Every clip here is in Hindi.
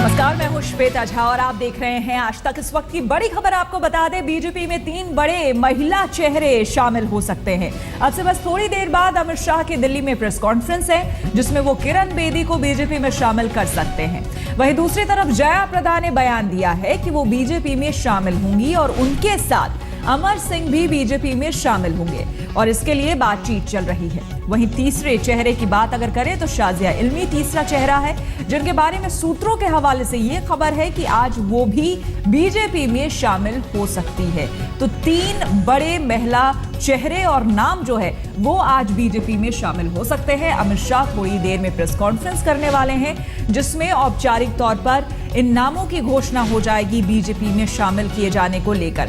नमस्कार, मैं हूं श्वेता झा और आप देख रहे हैं आज तक। इस वक्त की बड़ी खबर आपको बता दें, बीजेपी में 3 बड़े महिला चेहरे शामिल हो सकते हैं। अब से बस थोड़ी देर बाद अमित शाह की दिल्ली में प्रेस कॉन्फ्रेंस है, जिसमें वो किरण बेदी को बीजेपी में शामिल कर सकते हैं। वहीं दूसरी तरफ जया प्रदा ने बयान दिया है कि वो बीजेपी में शामिल होंगी और उनके साथ अमर सिंह भी बीजेपी में शामिल होंगे और इसके लिए बातचीत चल रही है। वहीं तीसरे चेहरे की बात अगर करें तो शाजिया इल्मी तीसरा चेहरा है, जिनके बारे में सूत्रों के हवाले से ये खबर है कि आज वो भी बीजेपी में शामिल हो सकती है। तो 3 बड़े महिला चेहरे और नाम जो है वो आज बीजेपी में शामिल हो सकते हैं। अमित शाह थोड़ी देर में प्रेस कॉन्फ्रेंस करने वाले हैं, जिसमें औपचारिक तौर पर इन नामों की घोषणा हो जाएगी बीजेपी में शामिल किए जाने को लेकर।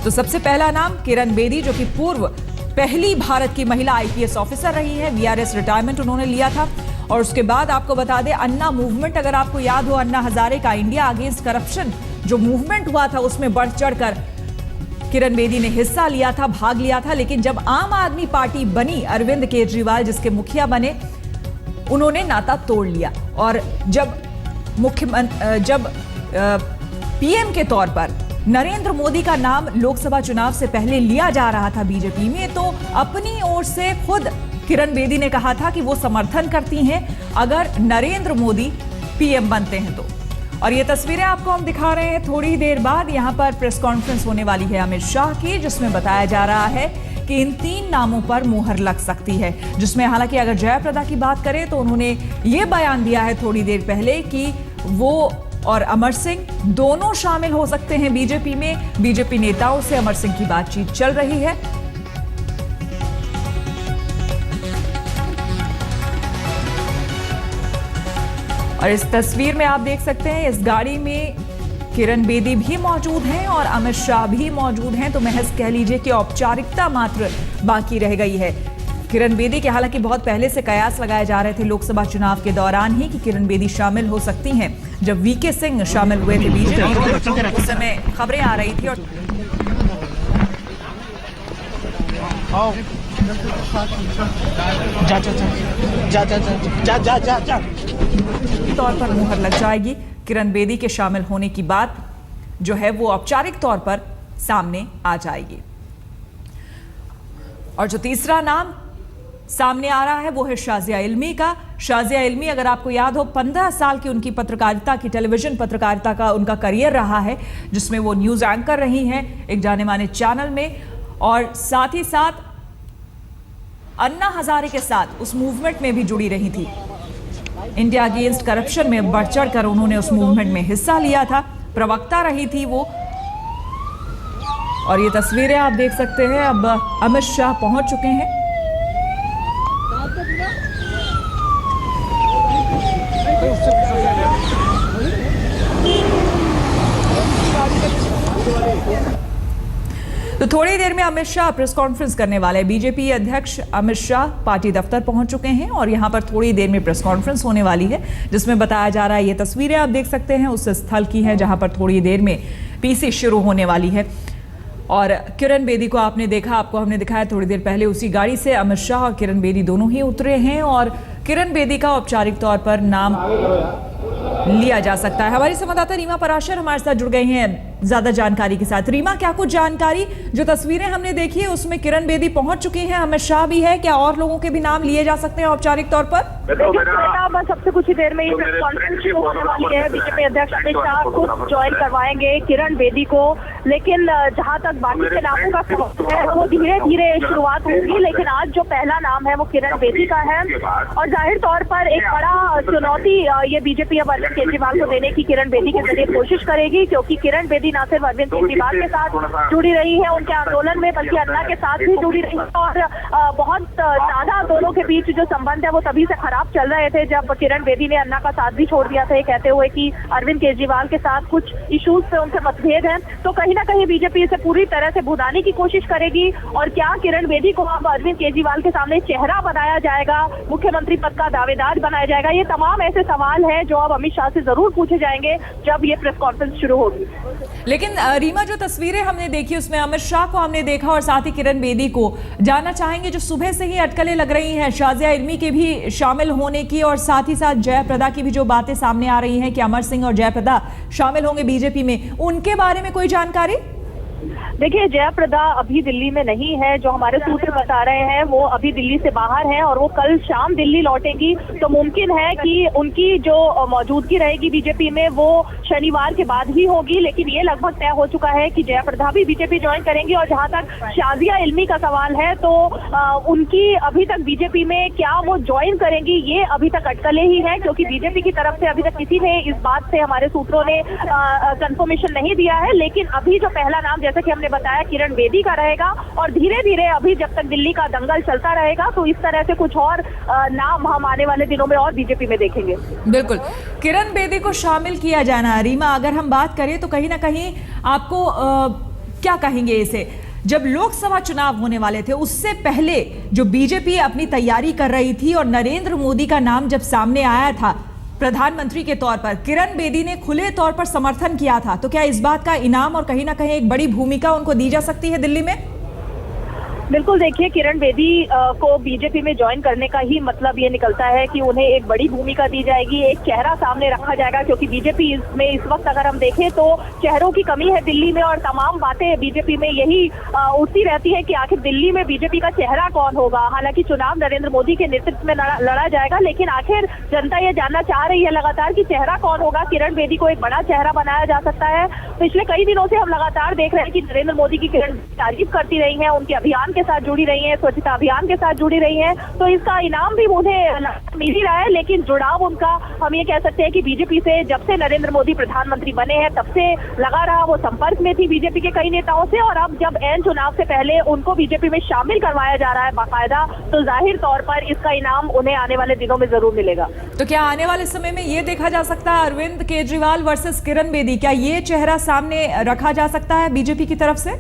तो सबसे पहला नाम किरण बेदी, जो कि पूर्व पहली भारत की महिला आईपीएस ऑफिसर रही है। वीआरएस रिटायरमेंट उन्होंने लिया था। और उसके बाद आपको बता दें, अन्ना मूवमेंट, अगर आपको याद हो, अन्ना हजारे का इंडिया अगेंस्ट करप्शन जो मूवमेंट हुआ था, उसमें बढ़ चढ़कर किरण बेदी ने हिस्सा लिया था, भाग लिया था। लेकिन जब आम आदमी पार्टी बनी, अरविंद केजरीवाल जिसके मुखिया बने, उन्होंने नाता तोड़ लिया। और जब पीएम के तौर पर नरेंद्र मोदी का नाम लोकसभा चुनाव से पहले लिया जा रहा था बीजेपी में, तो अपनी ओर से खुद किरण बेदी ने कहा था कि वो समर्थन करती हैं अगर नरेंद्र मोदी पीएम बनते हैं तो। और ये तस्वीरें आपको हम दिखा रहे हैं। थोड़ी देर बाद यहां पर प्रेस कॉन्फ्रेंस होने वाली है अमित शाह की, जिसमें बताया जा रहा है कि इन 3 नामों पर मुहर लग सकती है। जिसमें हालांकि अगर जया प्रदा की बात करें तो उन्होंने ये बयान दिया है थोड़ी देर पहले कि वो और अमर सिंह दोनों शामिल हो सकते हैं बीजेपी में। बीजेपी नेताओं से अमर सिंह की बातचीत चल रही है। और इस तस्वीर में आप देख सकते हैं, इस गाड़ी में किरण बेदी भी मौजूद हैं और अमित शाह भी मौजूद हैं। तो महज कह लीजिए कि औपचारिकता मात्र बाकी रह गई है। किरण बेदी के हालांकि बहुत पहले से कयास लगाए जा रहे थे लोकसभा चुनाव के दौरान ही कि किरण बेदी शामिल हो सकती हैं। जब वीके सिंह शामिल हुए थे बीजेपी में, उस समय खबरें आ रही थी और तौर पर मुहर लग जाएगी। किरण बेदी के शामिल होने की बात जो है वो औपचारिक तौर पर सामने आ जाएगी। और जो तीसरा नाम सामने आ रहा है वो है शाजिया इल्मी का। शाजिया इल्मी, अगर आपको याद हो, 15 साल की उनकी पत्रकारिता की, टेलीविजन पत्रकारिता का उनका करियर रहा है, जिसमें वो न्यूज एंकर रही हैं एक जाने माने चैनल में। और साथ ही साथ अन्ना हजारे के साथ उस मूवमेंट में भी जुड़ी रही थी। इंडिया अगेंस्ट करप्शन में बढ़ चढ़ कर उन्होंने उस मूवमेंट में हिस्सा लिया था, प्रवक्ता रही थी वो। और ये तस्वीरें आप देख सकते हैं। अब अमित शाह पहुंच चुके हैं। तो थोड़ी देर में अमित शाह प्रेस कॉन्फ्रेंस करने वाले हैं। बीजेपी अध्यक्ष अमित शाह पार्टी दफ्तर पहुंच चुके हैं और यहां पर थोड़ी देर में प्रेस कॉन्फ्रेंस होने वाली है, जिसमें बताया जा रहा है, ये तस्वीरें आप देख सकते हैं उस स्थल की है जहां पर थोड़ी देर में पीसी शुरू होने वाली है। और किरण बेदी को आपने देखा, आपको हमने दिखाया थोड़ी देर पहले, उसी गाड़ी से अमित शाह और किरण बेदी दोनों ही उतरे हैं और किरण बेदी का औपचारिक तौर पर नाम लिया जा सकता है। हमारी संवाददाता रीमा पराशर हमारे साथ जुड़ गई हैं ज्यादा जानकारी के साथ। रीमा, क्या कुछ जानकारी? जो तस्वीरें हमने देखी है उसमें किरण बेदी पहुंच चुकी हैं, अमित शाह भी है, क्या और लोगों के भी नाम लिए जा सकते हैं औपचारिक तौर पर? बस सबसे कुछ ही देर में ये प्रेस कॉन्फ्रेंस शुरू होने वाली है। बीजेपी अध्यक्ष अमित शाह खुद ज्वाइन करवाएंगे किरण बेदी को, लेकिन जहां तक बाकी के नामों का सवाल है वो धीरे धीरे शुरुआत होगी। लेकिन आज जो पहला नाम है वो किरण बेदी का है और जाहिर तौर पर एक बड़ा चुनौती ये बीजेपी अब अरविंद केजरीवाल को देने की किरण बेदी के जरिए कोशिश करेगी, क्योंकि किरण बेदी ना सिर्फ अरविंद केजरीवाल के साथ जुड़ी रही है उनके आंदोलन में, बल्कि अन्ना के साथ भी जुड़ी रही है। और बहुत ज्यादा दोनों के बीच जो संबंध है वो तभी से खराब चल रहे थे जब किरण बेदी ने अन्ना का साथ भी छोड़ दिया था, ये कहते हुए कि अरविंद केजरीवाल के साथ कुछ इश्यूज पे उनसे मतभेद है। तो कहीं कहीं ना कहीं बीजेपी इसे पूरी तरह से भुनाने की कोशिश करेगी? और क्या किरण बेदी को अब अरविंद केजरीवाल के सामने चेहरा बनाया जाएगा, मुख्यमंत्री पद का दावेदार बनाया जाएगा? ये तमाम ऐसे सवाल हैं जो अब अमित शाह से जरूर पूछे जाएंगे जब ये प्रेस कॉन्फ्रेंस शुरू होगी। लेकिन रीमा, जो तस्वीरें हमने देखी उसमें अमित शाह को हमने देखा और साथ ही किरण बेदी को। जानना चाहेंगे, जो सुबह से ही अटकलें लग रही हैं शाजिया इल्मी के भी शामिल होने की और साथ ही साथ जयप्रदा की भी जो बातें सामने आ रही हैं कि अमर सिंह और जयप्रदा शामिल होंगे बीजेपी में, उनके बारे में कोई जानकारी? देखिए, जयप्रदा अभी दिल्ली में नहीं है। जो हमारे सूत्र बता रहे हैं वो अभी दिल्ली से बाहर हैं और वो कल शाम दिल्ली लौटेगी। तो मुमकिन है कि उनकी जो मौजूदगी रहेगी बीजेपी में वो शनिवार के बाद ही होगी। लेकिन ये लगभग तय हो चुका है कि जयप्रदा भी बीजेपी ज्वाइन करेंगी। और जहां तक शाजिया इल्मी का सवाल है तो उनकी अभी तक बीजेपी में क्या वो ज्वाइन करेंगी, ये अभी तक अटकलें ही है, क्योंकि बीजेपी की तरफ से अभी तक किसी ने इस बात से, हमारे सूत्रों ने कंफर्मेशन नहीं दिया है। लेकिन अभी जो पहला नाम, जैसे कि हमने बताया, किरण बेदी का रहेगा। और धीरे धीरे अभी जब तक दिल्ली का दंगल चलता रहेगा तो इस तरह से कुछ और नाम हम आने वाले दिनों में और बीजेपी में देखेंगे। बिल्कुल, किरण बेदी को शामिल किया जाना। रीमा, अगर हम बात करें तो कहीं ना कहीं आपको क्या कहेंगे इसे, जब लोकसभा चुनाव होने वाले थे उससे पहले जो बीजेपी अपनी तैयारी कर रही थी और नरेंद्र मोदी का नाम जब सामने आया था प्रधानमंत्री के तौर पर, किरण बेदी ने खुले तौर पर समर्थन किया था। तो क्या इस बात का इनाम और कहीं ना कहीं एक बड़ी भूमिका उनको दी जा सकती है दिल्ली में? बिल्कुल, देखिए, किरण बेदी को बीजेपी में ज्वाइन करने का ही मतलब ये निकलता है कि उन्हें एक बड़ी भूमिका दी जाएगी, एक चेहरा सामने रखा जाएगा। क्योंकि बीजेपी में इस वक्त अगर हम देखें तो चेहरों की कमी है दिल्ली में और तमाम बातें बीजेपी में यही उठती रहती है कि आखिर दिल्ली में बीजेपी का चेहरा कौन होगा। हालांकि चुनाव नरेंद्र मोदी के नेतृत्व में लड़ा जाएगा, लेकिन आखिर जनता ये जानना चाह रही है लगातार कि चेहरा कौन होगा। किरण बेदी को एक बड़ा चेहरा बनाया जा सकता है। पिछले कई दिनों से हम लगातार देख रहे हैं कि नरेंद्र मोदी की किरण तारीफ करती रही है, उनके अभियान के साथ जुड़ी रही हैं, स्वच्छता अभियान के साथ जुड़ी रही हैं। तो इसका इनाम भी उन्हें मिल ही रहा है। लेकिन जुड़ाव उनका, हम ये कह सकते हैं कि बीजेपी से जब से नरेंद्र मोदी प्रधानमंत्री बने हैं तब से लगा रहा। वो संपर्क में थी बीजेपी के कई नेताओं से और अब जब एन चुनाव से पहले उनको बीजेपी में शामिल करवाया जा रहा है बाकायदा, तो जाहिर तौर पर इसका इनाम उन्हें आने वाले दिनों में जरूर मिलेगा। तो क्या आने वाले समय में ये देखा जा सकता है अरविंद केजरीवाल वर्सेस किरण बेदी, क्या ये चेहरा सामने रखा जा सकता है बीजेपी की तरफ से?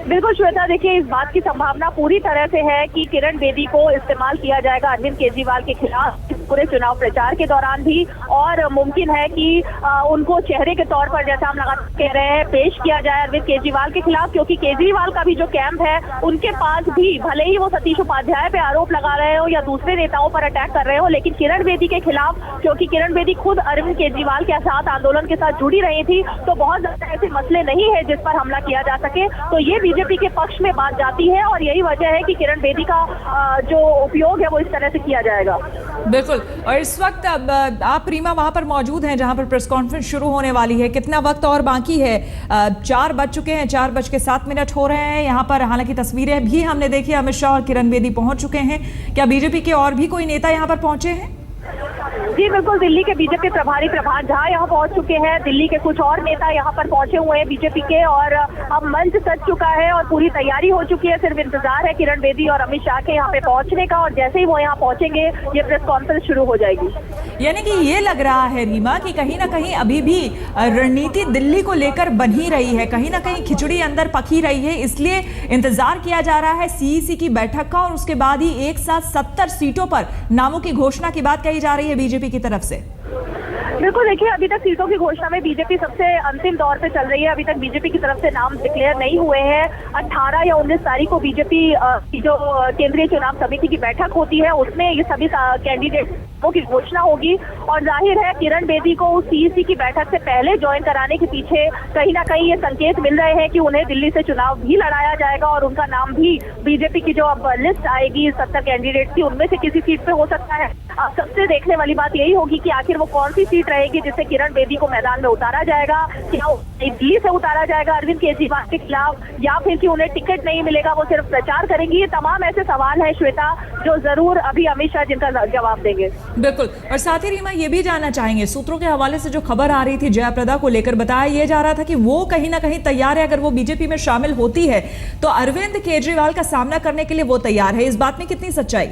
बिल्कुल श्वेता, देखिए, इस बात की संभावना पूरी तरह से है कि किरण बेदी को इस्तेमाल किया जाएगा अरविंद केजरीवाल के खिलाफ पूरे चुनाव प्रचार के दौरान भी। और मुमकिन है कि उनको चेहरे के तौर पर, जैसा हम लगातार कह रहे हैं, पेश किया जाए अरविंद केजरीवाल के खिलाफ। क्योंकि केजरीवाल का भी जो कैंप है उनके पास भी, भले ही वो सतीश उपाध्याय पे आरोप लगा रहे हो या दूसरे नेताओं पर अटैक कर रहे हो, लेकिन किरण बेदी के खिलाफ, क्योंकि किरण बेदी खुद अरविंद केजरीवाल के साथ आंदोलन के साथ जुड़ी रही थी, तो बहुत ज्यादा ऐसे मसले नहीं है जिस पर हमला किया जा सके। तो ये बीजेपी के पक्ष में बात जाती है और यही वजह है कि किरण बेदी का जो उपयोग है वो इस तरह से किया जाएगा। बिल्कुल, और इस वक्त आप रीमा वहां पर मौजूद हैं जहां पर प्रेस कॉन्फ्रेंस शुरू होने वाली है। कितना वक्त और बाकी है? 4 बज चुके हैं, 4:07 हो रहे हैं यहाँ पर। हालांकि तस्वीरें भी हमने देखी, अमित शाह और किरण बेदी पहुंच चुके हैं। क्या बीजेपी के और भी कोई नेता यहाँ पर पहुंचे हैं? जी बिल्कुल, दिल्ली के बीजेपी प्रभारी प्रभात झा यहाँ पहुंच चुके हैं। दिल्ली के कुछ और नेता यहाँ पर पहुंचे हुए हैं बीजेपी के, और अब मंच सज चुका है और पूरी तैयारी हो चुकी है। सिर्फ इंतजार है किरण बेदी और अमित शाह के यहाँ पे पहुंचने का, और जैसे ही वो यहाँ पहुंचेंगे ये प्रेस कॉन्फ्रेंस शुरू हो जाएगी। यानी कि ये लग रहा है रीमा कि कहीं ना कहीं अभी भी रणनीति दिल्ली को लेकर बन ही रही है, कहीं ना कहीं खिचड़ी अंदर पकी रही है। इसलिए इंतजार किया जा रहा है सीईसी की बैठक का और उसके बाद ही एक साथ 70 सीटों पर नामों की घोषणा की बात कही जा रही है बीजेपी की तरफ से। बिल्कुल, देखिए, अभी तक सीटों की घोषणा में बीजेपी सबसे अंतिम दौर पे चल रही है। अभी तक बीजेपी की तरफ से नाम डिक्लेयर नहीं हुए हैं। 18 या 19 तारीख को बीजेपी की जो केंद्रीय चुनाव समिति की बैठक होती है उसमें ये सभी कैंडिडेटों की घोषणा होगी। और जाहिर है किरण बेदी को उस सीईसी की बैठक से पहले ज्वाइन कराने के पीछे कहीं ना कहीं ये संकेत मिल रहे हैं कि उन्हें दिल्ली से चुनाव भी लड़ाया जाएगा और उनका नाम भी बीजेपी की जो अब लिस्ट आएगी 70 कैंडिडेट की उनमें से किसी सीट पे हो सकता है। अब सबसे देखने वाली बात यही होगी कि आखिर वो कौन सी सीट रहेगी जिससे किरण बेदी को मैदान में उतारा जाएगा। क्या दिल्ली से उतारा जाएगा अरविंद केजरीवाल के खिलाफ, या फिर कि उन्हें टिकट नहीं मिलेगा, वो सिर्फ प्रचार करेंगी? ये तमाम ऐसे सवाल हैं श्वेता जो जरूर अभी अमित शाह जिनका जवाब देंगे। बिल्कुल, और साथ ही रीमा ये भी जानना चाहेंगे, सूत्रों के हवाले से जो खबर आ रही थी जयप्रदा को लेकर, बताया ये जा रहा था कि वो कहीं ना कहीं तैयार है, अगर वो बीजेपी में शामिल होती है तो अरविंद केजरीवाल का सामना करने के लिए वो तैयार है। इस बात में कितनी सच्चाई?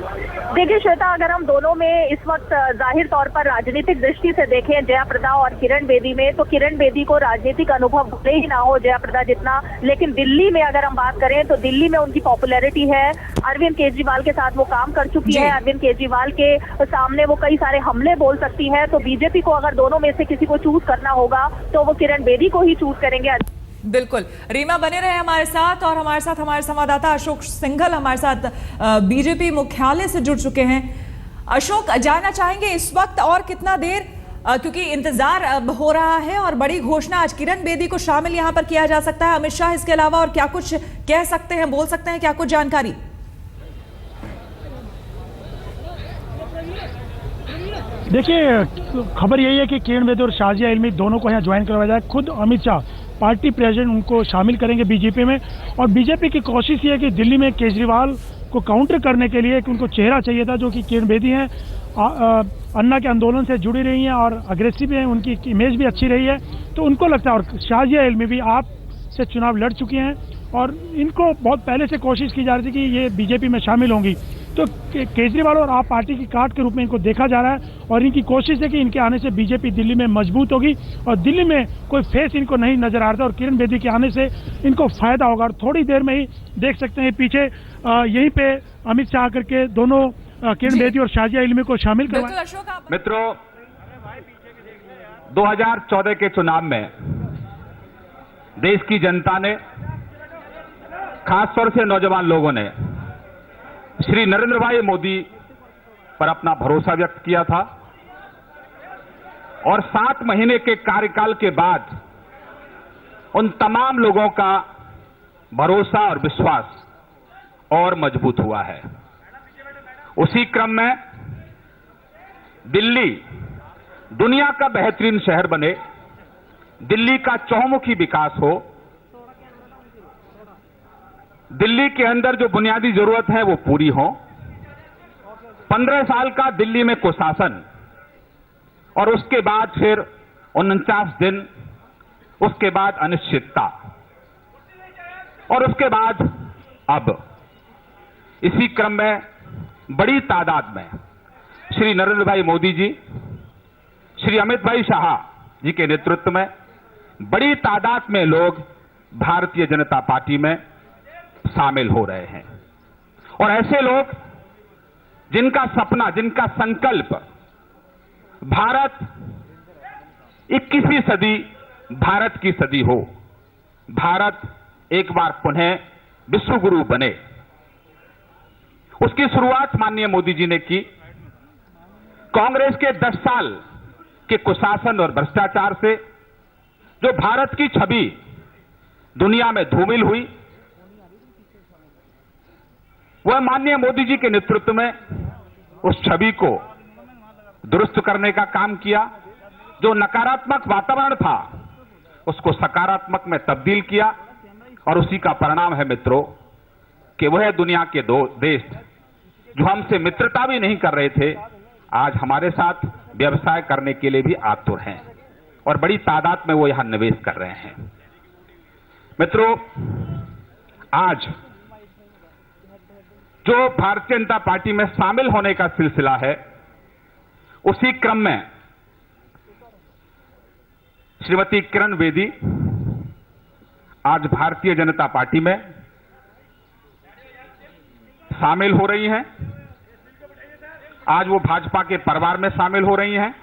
देखिए श्वेता, अगर हम दोनों में इस वक्त जाहिर तौर पर राजनीतिक दृष्टि से देखें जयाप्रदा और किरण बेदी में, तो किरण बेदी को राजनीतिक अनुभव भले ही ना हो जयाप्रदा जितना, लेकिन दिल्ली में अगर हम बात करें तो दिल्ली में उनकी पॉपुलैरिटी है। अरविंद केजरीवाल के साथ वो काम कर चुकी है, अरविंद केजरीवाल के सामने वो कई सारे हमले बोल सकती है। तो बीजेपी को अगर दोनों में से किसी को चूज करना होगा तो वो किरण बेदी को ही चूज करेंगे। बिल्कुल, रीमा बने रहे हमारे साथ, और हमारे साथ हमारे संवाददाता अशोक सिंघल हमारे साथ बीजेपी मुख्यालय से जुड़ चुके हैं। अशोक, जानना चाहेंगे इस वक्त और कितना देर, क्योंकि इंतजार हो रहा है और बड़ी घोषणा आज किरण बेदी को शामिल यहां पर किया जा सकता है, अमित शाह इसके अलावा और क्या कुछ कह सकते हैं, बोल सकते हैं, क्या कुछ जानकारी? देखिए, खबर यही है कि किरण बेदी और शाजिया इल्मी दोनों को यहाँ ज्वाइन करवाया जाए। खुद अमित शाह पार्टी प्रेसिडेंट उनको शामिल करेंगे बीजेपी में, और बीजेपी की कोशिश ये है कि दिल्ली में केजरीवाल को काउंटर करने के लिए कि उनको चेहरा चाहिए था, जो कि किरण बेदी हैं, अन्ना के आंदोलन से जुड़ी रही हैं और अग्रेसिव हैं, उनकी इमेज भी अच्छी रही है, तो उनको लगता है। और शाजिया इल्मी भी आप से चुनाव लड़ चुकी हैं और इनको बहुत पहले से कोशिश की जा रही थी कि ये बीजेपी में शामिल होंगी, तो केजरीवाल और आप पार्टी की काट के रूप में इनको देखा जा रहा है, और इनकी कोशिश है कि इनके आने से बीजेपी दिल्ली में मजबूत होगी और दिल्ली में कोई फेस इनको नहीं नजर आ रहा था, और किरण बेदी के आने से इनको फायदा होगा। और थोड़ी देर में ही देख सकते हैं पीछे यहीं पे अमित शाह करके दोनों किरण बेदी और शाजिया इल्मी को शामिल करवाएं। मित्रों, 2014 के चुनाव में देश की जनता ने, खासतौर से नौजवान लोगों ने श्री नरेंद्र भाई मोदी पर अपना भरोसा व्यक्त किया था, और 7 महीने के कार्यकाल के बाद उन तमाम लोगों का भरोसा और विश्वास और मजबूत हुआ है। उसी क्रम में दिल्ली दुनिया का बेहतरीन शहर बने, दिल्ली का चहुमुखी विकास हो, दिल्ली के अंदर जो बुनियादी जरूरत है वो पूरी हो, 15 साल का दिल्ली में कुशासन, और उसके बाद फिर 49 दिन, उसके बाद अनिश्चितता, और उसके बाद अब इसी क्रम में बड़ी तादाद में श्री नरेंद्र भाई मोदी जी, श्री अमित भाई शाह जी के नेतृत्व में बड़ी तादाद में लोग भारतीय जनता पार्टी में शामिल हो रहे हैं। और ऐसे लोग जिनका सपना, जिनका संकल्प भारत 21वीं सदी भारत की सदी हो, भारत एक बार पुनः विश्व गुरु बने, उसकी शुरुआत माननीय मोदी जी ने की। कांग्रेस के 10 साल के कुशासन और भ्रष्टाचार से जो भारत की छवि दुनिया में धूमिल हुई, वह माननीय मोदी जी के नेतृत्व में उस छवि को दुरुस्त करने का काम किया। जो नकारात्मक वातावरण था उसको सकारात्मक में तब्दील किया, और उसी का परिणाम है मित्रों कि वह दुनिया के 2 देश जो हमसे मित्रता भी नहीं कर रहे थे, आज हमारे साथ व्यवसाय करने के लिए भी आतुर हैं, और बड़ी तादाद में वो यहां निवेश कर रहे हैं। मित्रों, आज जो भारतीय जनता पार्टी में शामिल होने का सिलसिला है, उसी क्रम में श्रीमती किरण बेदी आज भारतीय जनता पार्टी में शामिल हो रही हैं। आज वो भाजपा के परिवार में शामिल हो रही हैं।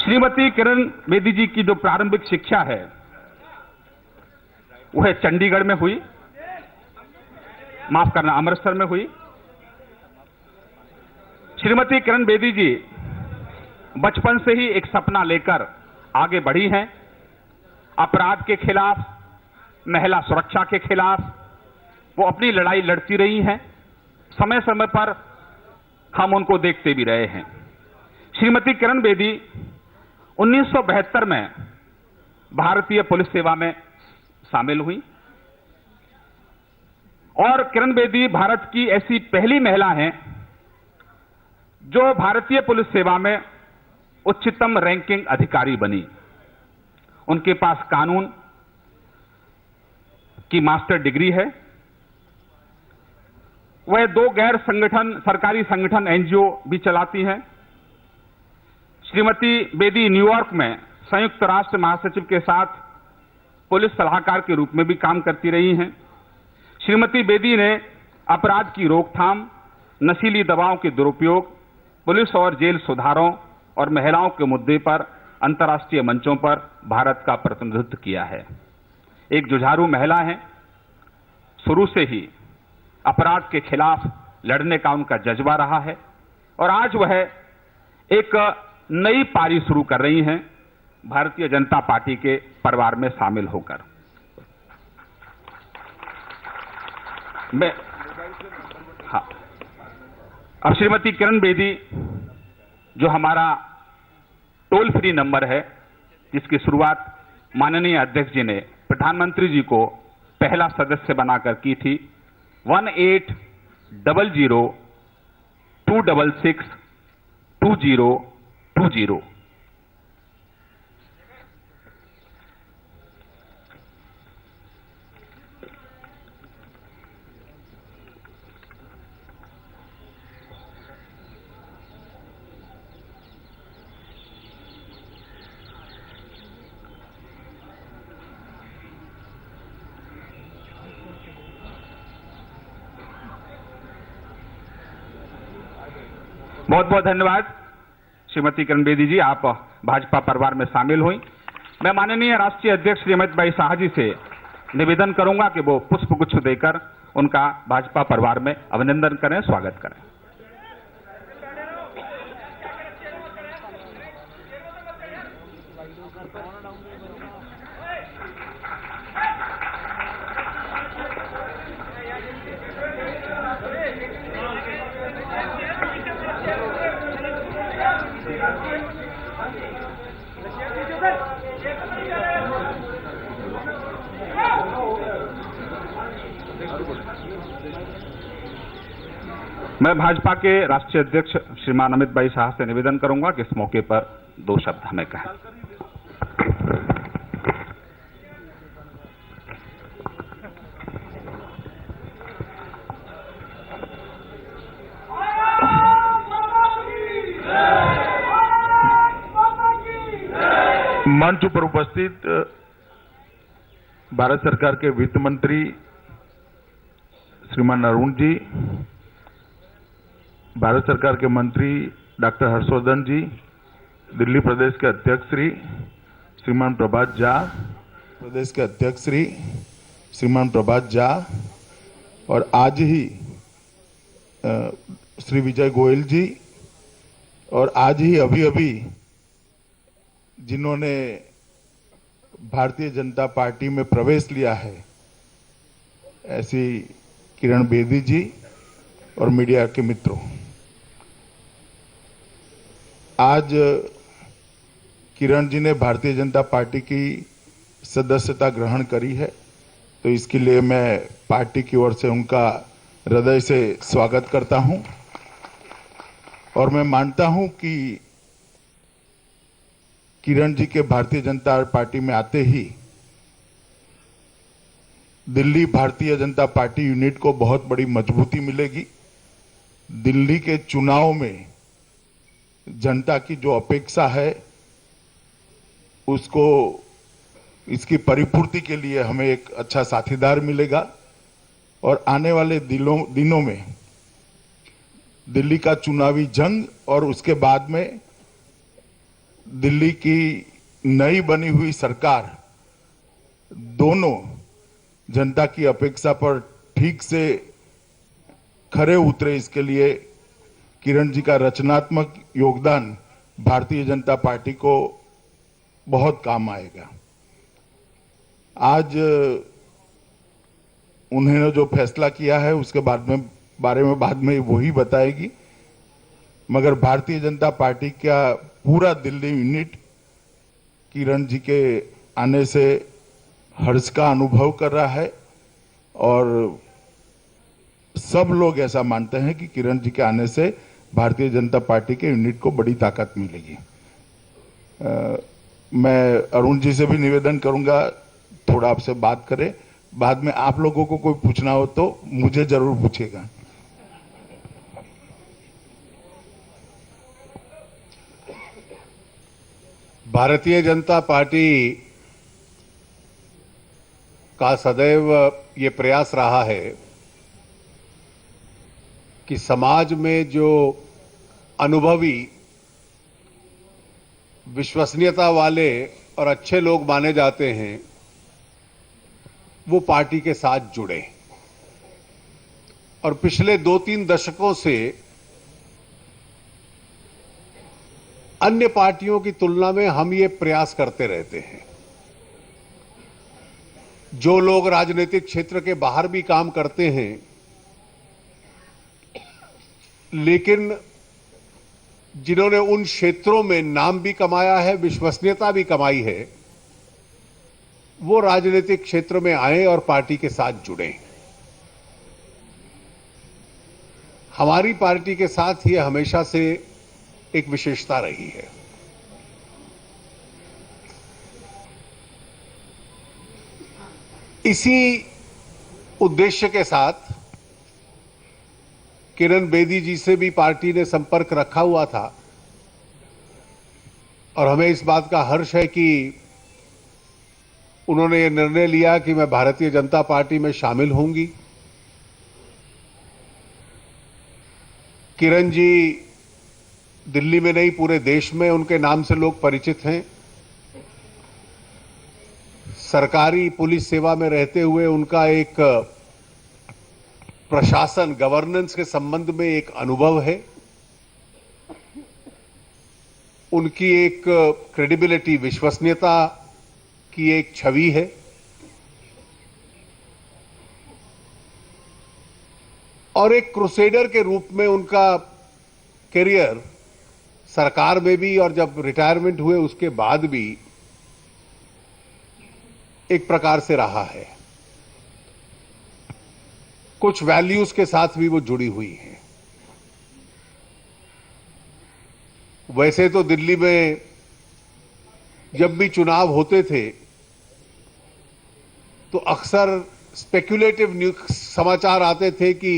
श्रीमती किरण बेदी जी की जो प्रारंभिक शिक्षा है वह चंडीगढ़ में हुई, माफ करना, अमृतसर में हुई। श्रीमती किरण बेदी जी बचपन से ही एक सपना लेकर आगे बढ़ी हैं, अपराध के खिलाफ, महिला सुरक्षा के खिलाफ वो अपनी लड़ाई लड़ती रही हैं। समय समय पर हम उनको देखते भी रहे हैं। श्रीमती किरण बेदी 1972 में भारतीय पुलिस सेवा में शामिल हुई, और किरण बेदी भारत की ऐसी पहली महिला हैं जो भारतीय पुलिस सेवा में उच्चतम रैंकिंग अधिकारी बनी। उनके पास कानून की मास्टर डिग्री है, वह 2 गैर सरकारी संगठन एनजीओ भी चलाती हैं। श्रीमती बेदी न्यूयॉर्क में संयुक्त राष्ट्र महासचिव के साथ पुलिस सलाहकार के रूप में भी काम करती रही हैं। श्रीमती बेदी ने अपराध की रोकथाम, नशीली दवाओं के दुरुपयोग, पुलिस और जेल सुधारों और महिलाओं के मुद्दे पर अंतर्राष्ट्रीय मंचों पर भारत का प्रतिनिधित्व किया है। एक जुझारू महिला हैं। शुरू से ही अपराध के खिलाफ लड़ने का उनका जज्बा रहा है और आज वह एक नई पारी शुरू कर रही हैं भारतीय जनता पार्टी के परिवार में शामिल होकर। अब श्रीमती किरण बेदी, जो हमारा टोल फ्री नंबर है, जिसकी शुरुआत माननीय अध्यक्ष जी ने प्रधानमंत्री जी को पहला सदस्य बनाकर की थी, 1800-266-2020। बहुत बहुत धन्यवाद श्रीमती किरण बेदी जी, आप भाजपा परिवार में शामिल हुई। मैं माननीय राष्ट्रीय अध्यक्ष श्री अमित भाई शाह जी से निवेदन करूंगा कि वो पुष्पगुच्छ देकर उनका भाजपा परिवार में अभिनंदन करें, स्वागत करें। मैं भाजपा के राष्ट्रीय अध्यक्ष श्रीमान अमित भाई शाह से निवेदन करूंगा कि इस मौके पर 2 शब्द हमें कहें। मंच पर उपस्थित भारत सरकार के वित्त मंत्री श्रीमान अरुण जी, भारत सरकार के मंत्री डॉक्टर हर्षवर्धन जी, दिल्ली प्रदेश के अध्यक्ष श्रीमान प्रभात झा, प्रदेश के अध्यक्ष श्रीमान प्रभात झा, और आज ही श्री विजय गोयल जी, और आज ही अभी जिन्होंने भारतीय जनता पार्टी में प्रवेश लिया है, ऐसी किरण बेदी जी और मीडिया के मित्रों, आज किरण जी ने भारतीय जनता पार्टी की सदस्यता ग्रहण करी है, तो इसके लिए मैं पार्टी की ओर से उनका हृदय से स्वागत करता हूं। और मैं मानता हूं कि किरण जी के भारतीय जनता पार्टी में आते ही दिल्ली भारतीय जनता पार्टी यूनिट को बहुत बड़ी मजबूती मिलेगी। दिल्ली के चुनाव में जनता की जो अपेक्षा है, उसको इसकी परिपूर्ति के लिए हमें एक अच्छा साथीदार मिलेगा। और आने वाले दिनों में दिल्ली का चुनावी जंग और उसके बाद में दिल्ली की नई बनी हुई सरकार, दोनों जनता की अपेक्षा पर ठीक से खरे उतरे, इसके लिए किरण जी का रचनात्मक योगदान भारतीय जनता पार्टी को बहुत काम आएगा। आज उन्होंने जो फैसला किया है उसके बारे में बाद में वही बताएगी, मगर भारतीय जनता पार्टी का पूरा दिल्ली यूनिट किरण जी के आने से हर्ष का अनुभव कर रहा है और सब लोग ऐसा मानते हैं कि किरण जी के आने से भारतीय जनता पार्टी के यूनिट को बड़ी ताकत मिलेगी। मैं अरुण जी से भी निवेदन करूंगा थोड़ा आपसे बात करें, बाद में आप लोगों को कोई पूछना हो तो मुझे जरूर पूछेगा। भारतीय जनता पार्टी का सदैव ये प्रयास रहा है कि समाज में जो अनुभवी, विश्वसनीयता वाले और अच्छे लोग माने जाते हैं वो पार्टी के साथ जुड़े। और पिछले 2-3 दशकों से अन्य पार्टियों की तुलना में हम ये प्रयास करते रहते हैं। जो लोग राजनीतिक क्षेत्र के बाहर भी काम करते हैं, लेकिन जिन्होंने उन क्षेत्रों में नाम भी कमाया है, विश्वसनीयता भी कमाई है, वो राजनीतिक क्षेत्र में आए और पार्टी के साथ जुड़े। हमारी पार्टी के साथ ये हमेशा से एक विशेषता रही है। इसी उद्देश्य के साथ किरण बेदी जी से भी पार्टी ने संपर्क रखा हुआ था और हमें इस बात का हर्ष है कि उन्होंने ये निर्णय लिया कि मैं भारतीय जनता पार्टी में शामिल होंगी। किरण जी दिल्ली में नहीं, पूरे देश में उनके नाम से लोग परिचित हैं। सरकारी पुलिस सेवा में रहते हुए उनका एक प्रशासन, गवर्नेंस के संबंध में एक अनुभव है। उनकी एक क्रेडिबिलिटी, विश्वसनीयता की एक छवि है। और एक क्रूसेडर के रूप में उनका करियर सरकार में भी और जब रिटायरमेंट हुए उसके बाद भी एक प्रकार से रहा है। कुछ वैल्यूज के साथ भी वो जुड़ी हुई है। वैसे तो दिल्ली में जब भी चुनाव होते थे तो अक्सर स्पेक्युलेटिव न्यूज समाचार आते थे कि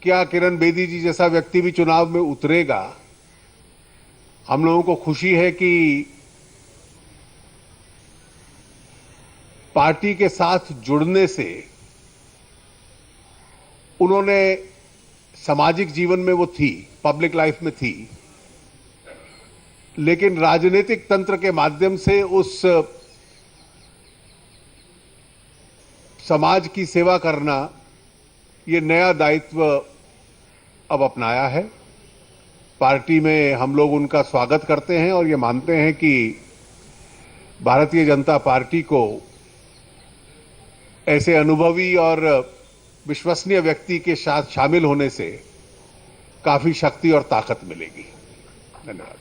क्या किरण बेदी जी जैसा व्यक्ति भी चुनाव में उतरेगा। हम लोगों को खुशी है कि पार्टी के साथ जुड़ने से उन्होंने सामाजिक जीवन में वो थी, पब्लिक लाइफ में थी, लेकिन राजनीतिक तंत्र के माध्यम से उस समाज की सेवा करना, ये नया दायित्व अब अपनाया है। पार्टी में हम लोग उनका स्वागत करते हैं और ये मानते हैं कि भारतीय जनता पार्टी को ऐसे अनुभवी और विश्वसनीय व्यक्ति के साथ शामिल होने से काफी शक्ति और ताकत मिलेगी। धन्यवाद।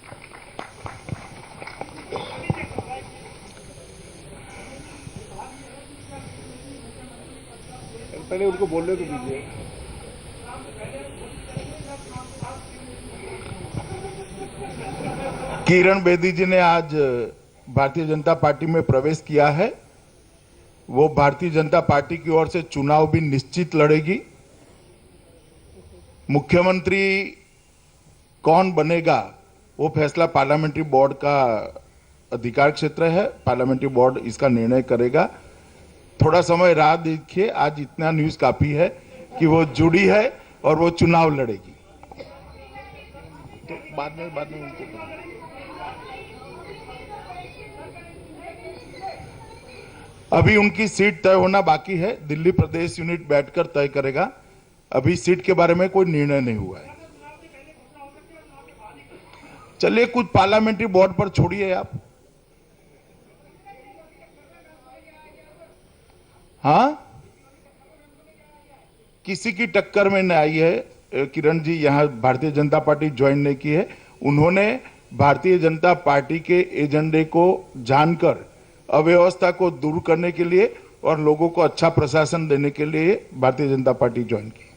पहले उनको बोलने तो दीजिए। किरण बेदी जी ने आज भारतीय जनता पार्टी में प्रवेश किया है। वो भारतीय जनता पार्टी की ओर से चुनाव भी निश्चित लड़ेगी। मुख्यमंत्री कौन बनेगा वो फैसला पार्लियामेंट्री बोर्ड का अधिकार क्षेत्र है। पार्लियामेंट्री बोर्ड इसका निर्णय करेगा। थोड़ा समय राह देखिए। आज इतना न्यूज काफी है कि वो जुड़ी है और वो चुनाव लड़ेगी। तो बाद में उनको अभी उनकी सीट तय होना बाकी है। दिल्ली प्रदेश यूनिट बैठकर तय करेगा। अभी सीट के बारे में कोई निर्णय नहीं हुआ है। चलिए कुछ पार्लियामेंट्री बोर्ड पर छोड़िए आप। हाँ, किसी की टक्कर में नहीं आई है। किरण जी यहां भारतीय जनता पार्टी ज्वाइन नहीं की है। उन्होंने भारतीय जनता पार्टी के एजेंडे को जानकर अव्यवस्था को दूर करने के लिए और लोगों को अच्छा प्रशासन देने के लिए भारतीय जनता पार्टी ज्वाइन की।